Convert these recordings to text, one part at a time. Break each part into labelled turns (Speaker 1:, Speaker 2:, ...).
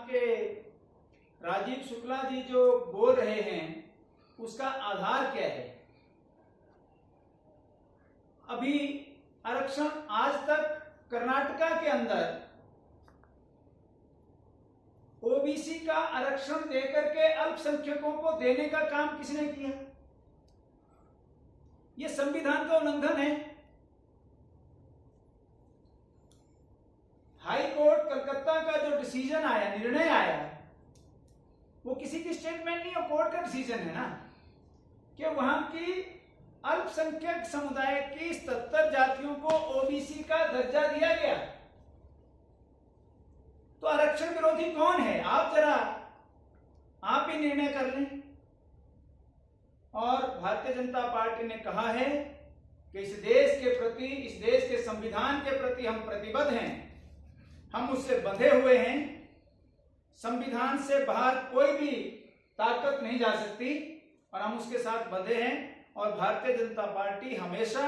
Speaker 1: आपके राजीव शुक्ला जी जो बोल रहे हैं उसका आधार क्या है? अभी आरक्षण आज तक कर्नाटका के अंदर ओबीसी का आरक्षण देकर के अल्पसंख्यकों को देने का काम किसने किया? यह संविधान का उल्लंघन है। हाई कोर्ट कलकत्ता का जो डिसीजन आया, निर्णय आया, वो किसी की स्टेटमेंट नहीं है, कोर्ट का डिसीजन है ना, कि वहां की अल्पसंख्यक समुदाय की 77 जातियों को ओबीसी का दर्जा दिया गया। तो आरक्षण विरोधी कौन है? आप ही निर्णय कर लें। और भारतीय जनता पार्टी ने कहा है कि इस देश के प्रति, इस देश के संविधान के प्रति हम प्रतिबद्ध हैं, हम उससे बंधे हुए हैं। संविधान से बाहर कोई भी ताकत नहीं जा सकती और हम उसके साथ बंधे हैं। और भारतीय जनता पार्टी हमेशा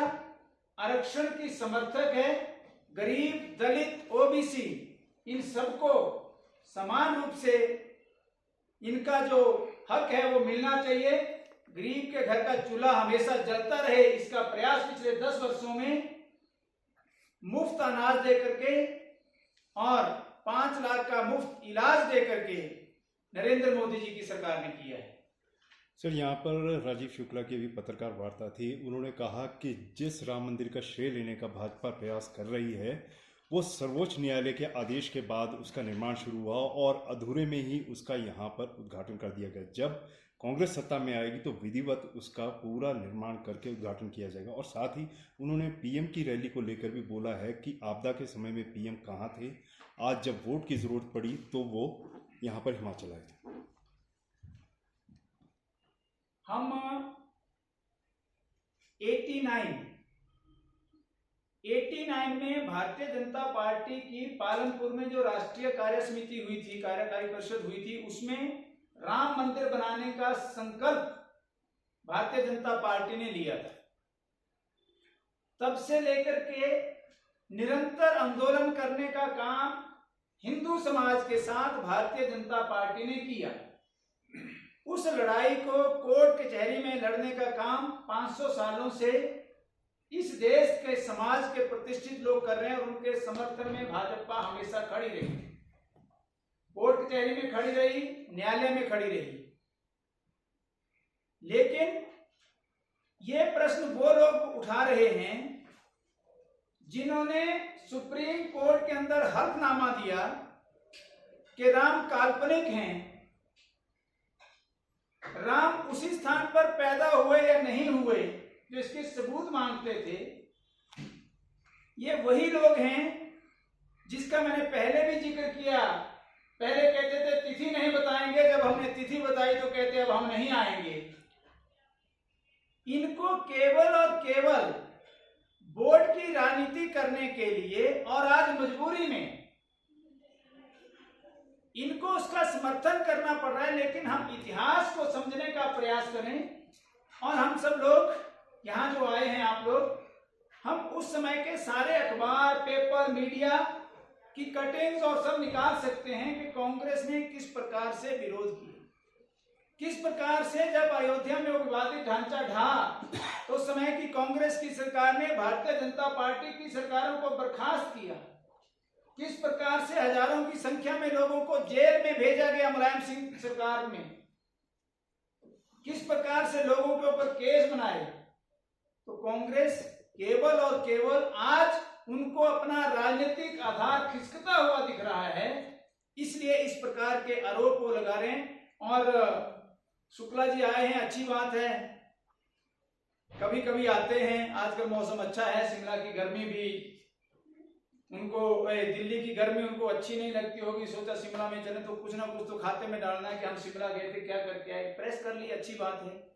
Speaker 1: आरक्षण की समर्थक है। गरीब, दलित, ओबीसी, इन सबको समान रूप से इनका जो हक है वो मिलना चाहिए। गरीब के घर का चूल्हा हमेशा जलता रहे, इसका प्रयास पिछले 10 वर्षों में मुफ्त अनाज देकर के और 5 लाख का मुफ्त इलाज देकर के नरेंद्र मोदी जी की सरकार ने किया है।
Speaker 2: सर, यहाँ पर राजीव शुक्ला की भी पत्रकार वार्ता थी। उन्होंने कहा कि जिस राम मंदिर का श्रेय लेने का भाजपा प्रयास कर रही है वो सर्वोच्च न्यायालय के आदेश के बाद उसका निर्माण शुरू हुआ और अधूरे में ही उसका यहाँ पर उद्घाटन कर दिया गया। जब कांग्रेस सत्ता में आएगी तो विधिवत उसका पूरा निर्माण करके उद्घाटन किया जाएगा। और साथ ही उन्होंने पीएम की रैली को लेकर भी बोला है कि आपदा के समय में पीएम कहाँ थे, आज जब वोट की जरूरत पड़ी तो वो यहाँ पर हिमाचल आए थे।
Speaker 1: हम 89 में भारतीय जनता पार्टी की पालनपुर में जो राष्ट्रीय कार्य समिति हुई थी, कार्यकारी परिषद हुई थी, उसमें राम मंदिर बनाने का संकल्प भारतीय जनता पार्टी ने लिया था। तब से लेकर के निरंतर आंदोलन करने का काम हिंदू समाज के साथ भारतीय जनता पार्टी ने किया। उस लड़ाई को कोर्ट कचहरी में लड़ने का काम 500 सालों से इस देश के समाज के प्रतिष्ठित लोग कर रहे हैं और उनके समर्थन में भाजपा हमेशा खड़ी रही, कोर्ट कचहरी में खड़ी रही, न्यायालय में खड़ी रही। लेकिन ये प्रश्न वो लोग उठा रहे हैं जिन्होंने सुप्रीम कोर्ट के अंदर हल्फनामा दिया कि राम काल्पनिक हैं, राम उसी स्थान पर पैदा हुए या नहीं हुए, जो इसके सबूत मांगते थे। ये वही लोग हैं जिसका मैंने पहले भी जिक्र किया। पहले कहते थे तिथि नहीं बताएंगे, जब हमने तिथि बताई तो कहते अब हम नहीं आएंगे। इनको केवल और केवल वोट की राजनीति करने के लिए और आज मजबूरी में इनको उसका समर्थन करना पड़ रहा है। लेकिन हम इतिहास को समझने का प्रयास करें और हम सब लोग यहाँ जो आए हैं, आप लोग, हम उस समय के सारे अखबार, पेपर, मीडिया की कटिंग्स और सब निकाल सकते हैं कि कांग्रेस ने किस प्रकार से विरोध किया, किस प्रकार से जब अयोध्या में वो विवादित ढांचा ढहा तो उस समय की कांग्रेस की सरकार ने भारतीय जनता पार्टी की सरकारों को बर्खास्त किया, किस प्रकार से हजारों की संख्या में लोगों को जेल में भेजा गया मुलायम सिंह सरकार में, किस प्रकार से लोगों के ऊपर केस बनाए। तो कांग्रेस केवल और केवल आज उनको अपना राजनीतिक आधार खिसकता हुआ दिख रहा है, इसलिए इस प्रकार के आरोप वो लगा रहे हैं। और शुक्ला जी आए हैं, अच्छी बात है, कभी कभी आते हैं। आजकल मौसम अच्छा है, शिमला की गर्मी भी उनको, दिल्ली की गर्मी उनको अच्छी नहीं लगती होगी, सोचा शिमला में चले तो कुछ ना कुछ तो खाते में डालना है कि हम शिमला गए थे, क्या करके आए, प्रेस कर ली, अच्छी बात है।